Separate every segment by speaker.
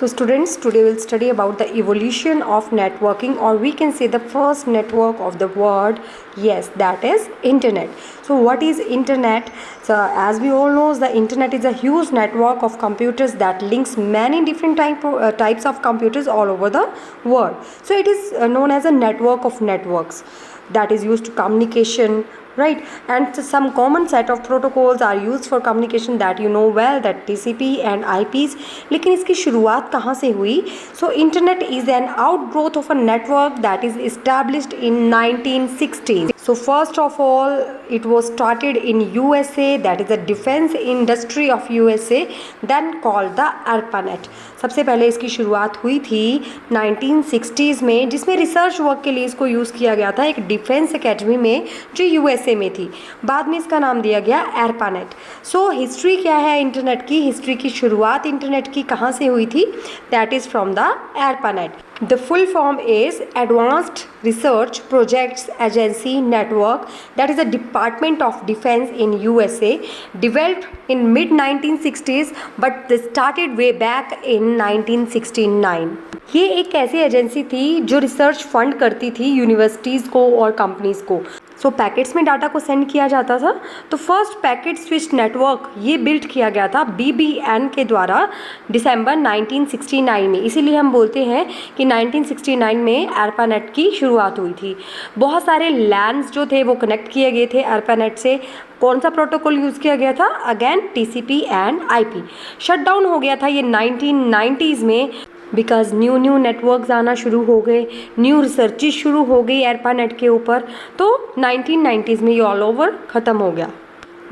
Speaker 1: So students, today we'll study about the evolution of networking, or we can say the first network of the world. Yes, that is internet. So what is internet? So as we all know, the internet is a huge network of computers that links many different types of computers all over the world. So it is known as a network of networks that is used to communication, right? And some common set of protocols are used for communication that you know well, that TCP and IPs. लेकिन इसकी शुरुआत कहाँ से हुई? So internet is an outgrowth of a network that is established in 1960s. So first of all, it was started in USA, that is the defense industry of USA, then called the ARPANET. सबसे पहले इसकी शुरुआत हुई थी 1960s में, जिसमें research work के लिए इसको यूज़ किया गया था एक डिफेंस एकेडमी में जो यूएसए में थी. बाद में इसका नाम दिया गया ARPANET. सो हिस्ट्री क्या है इंटरनेट की? हिस्ट्री की शुरुआत इंटरनेट की कहाँ से हुई थी? That is from the ARPANET. The full form is Advanced Research Projects Agency Network, that is a Department of Defense in USA, developed in mid 1960s, but they started way back in 1969. ये एक ऐसी agency थी जो research fund करती थी universities को और companies को. सो पैकेट्स में डाटा को सेंड किया जाता था. तो फर्स्ट पैकेट स्विच नेटवर्क ये बिल्ड किया गया था BBN के द्वारा दिसंबर 1969 में. इसीलिए हम बोलते हैं कि 1969 में ARPANET की शुरुआत हुई थी. बहुत सारे लैंड्स जो थे वो कनेक्ट किए गए थे ARPANET से. कौन सा प्रोटोकॉल यूज़ किया गया था? Again TCP and IP. Shutdown हो गया था ये 1990s में, बिकॉज न्यू नेटवर्क्स आना शुरू हो गए, न्यू रिसर्चेज शुरू हो गई ARPANET के ऊपर. तो 1990s में ये ऑल ओवर ख़त्म हो गया.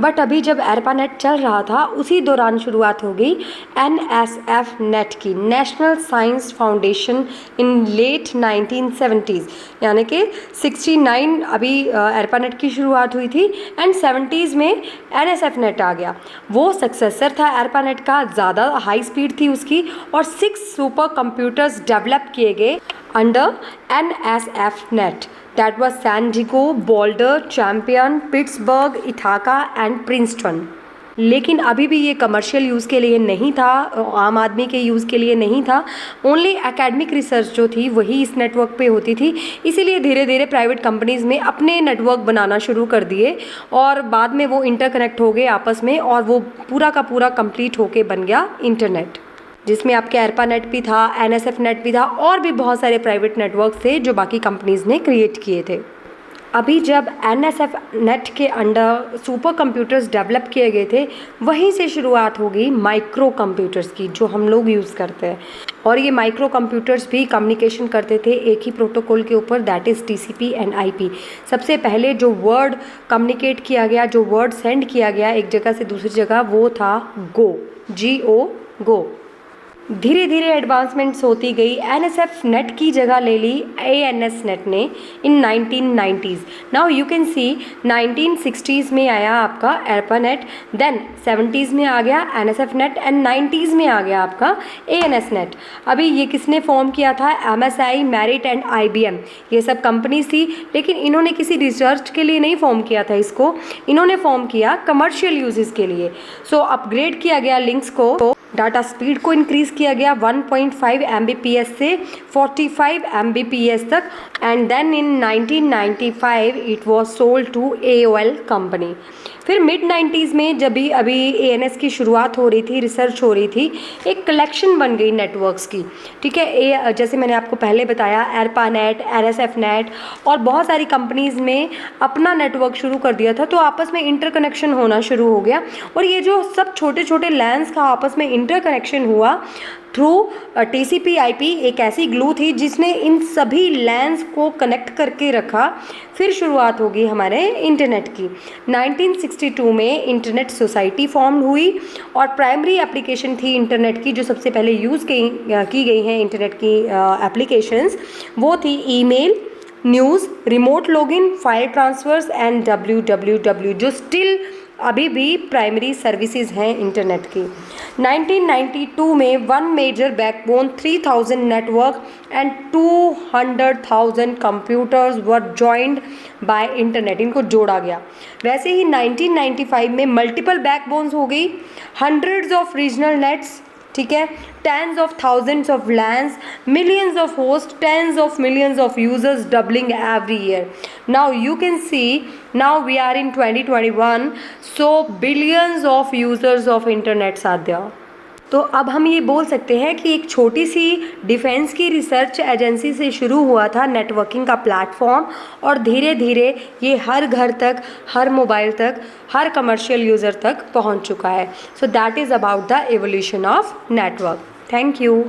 Speaker 1: बट अभी जब ARPANET चल रहा था उसी दौरान शुरुआत हो गई NSF नेट की, नेशनल साइंस फाउंडेशन, इन लेट 1970s. यानी कि 69 अभी ARPANET की शुरुआत हुई थी एंड 70s में NSF नेट आ गया. वो सक्सेसर था ARPANET का, ज़्यादा हाई स्पीड थी उसकी, और 6 सुपर कंप्यूटर्स डेवलप किए गए under NSF net. That was San Diego, Boulder, Champion, Pittsburgh, Ithaca and Princeton. लेकिन अभी भी ये कमर्शियल यूज़ के लिए नहीं था, आम आदमी के यूज़ के लिए नहीं था. ओनली एकेडमिक रिसर्च जो थी वही इस नेटवर्क पे होती थी. इसीलिए धीरे धीरे प्राइवेट कंपनीज़ में अपने नेटवर्क बनाना शुरू कर दिए और बाद में वो इंटरकनेक्ट हो गए आपस में, और वो पूरा का पूरा कंप्लीट होके बन गया इंटरनेट, जिसमें आपके ARPANET भी था, NSF नेट भी था, और भी बहुत सारे प्राइवेट नेटवर्क थे जो बाकी कंपनीज़ ने क्रिएट किए थे. अभी जब NSF नेट के अंडर सुपर कंप्यूटर्स डेवलप किए गए थे, वहीं से शुरुआत हो गई माइक्रो कंप्यूटर्स की, जो हम लोग यूज़ करते हैं. और ये माइक्रो कंप्यूटर्स भी कम्युनिकेशन करते थे एक ही प्रोटोकॉल के ऊपर, that is TCP and IP. सबसे पहले जो वर्ड कम्युनिकेट किया गया, जो वर्ड सेंड किया गया एक जगह से दूसरी जगह, वो था GO. गो. धीरे धीरे एडवांसमेंट्स होती गई. NSF नेट की जगह ले ली ANS नेट ने इन 1990s. Now you can see 1960s में आया आपका ARPANET, देन 70s में आ गया NSF नेट एंड 90s में आ गया आपका ANS नेट. अभी ये किसने फॉर्म किया था? MSI, merit and IBM. ये सब कंपनीज थी, लेकिन इन्होंने किसी रिसर्च के लिए नहीं फॉर्म किया था इसको, इन्होंने फॉर्म किया कमर्शियल यूजेस के लिए. सो अपग्रेड किया गया लिंक्स को, डाटा स्पीड को इंक्रीज़ किया गया 1.5 Mbps से 45 Mbps तक, and then in 1995 it was sold to AOL company. फिर मिड 90s में जब भी अभी ANS की शुरुआत हो रही थी, रिसर्च हो रही थी, एक कलेक्शन बन गई नेटवर्क्स की. ठीक है, जैसे मैंने आपको पहले बताया ARPANET, NSF नेट, और बहुत सारी कंपनीज़ में अपना नेटवर्क शुरू कर दिया था, तो आपस में इंटरकनेक्शन होना शुरू हो गया. और ये जो सब छोटे छोटे लैंड्स का आपस में इंटरकनेक्शन हुआ थ्रू TCP IP, एक ऐसी ग्लू थी जिसने इन सभी लैंड्स को कनेक्ट करके रखा. फिर शुरुआत होगी हमारे इंटरनेट की. 1962 में इंटरनेट सोसाइटी फॉर्म हुई, और प्राइमरी एप्लीकेशन थी इंटरनेट की जो सबसे पहले यूज़ की गई हैं इंटरनेट की एप्लीकेशंस, वो थी email, news, remote login, file transfers and www, जो स्टिल अभी भी प्राइमरी सर्विसेज हैं इंटरनेट की. 1992 में 1 major backbone, 3000 network and 200,000 computers were joined by internet, इनको जोड़ा गया. वैसे ही 1995 में मल्टीपल बैकबोन्स हो गई, हंड्रेड्स ऑफ रीजनल नेट्स, ठीक है, tens of thousands of LANs, millions of hosts, tens of millions of users, doubling every year. Now you can see, now we are in 2021, so billions of users of internets are there. तो अब हम ये बोल सकते हैं कि एक छोटी सी डिफेंस की रिसर्च एजेंसी से शुरू हुआ था नेटवर्किंग का प्लेटफॉर्म, और धीरे धीरे ये हर घर तक, हर मोबाइल तक, हर कमर्शियल यूज़र तक पहुंच चुका है. So that is about the evolution of network. Thank you.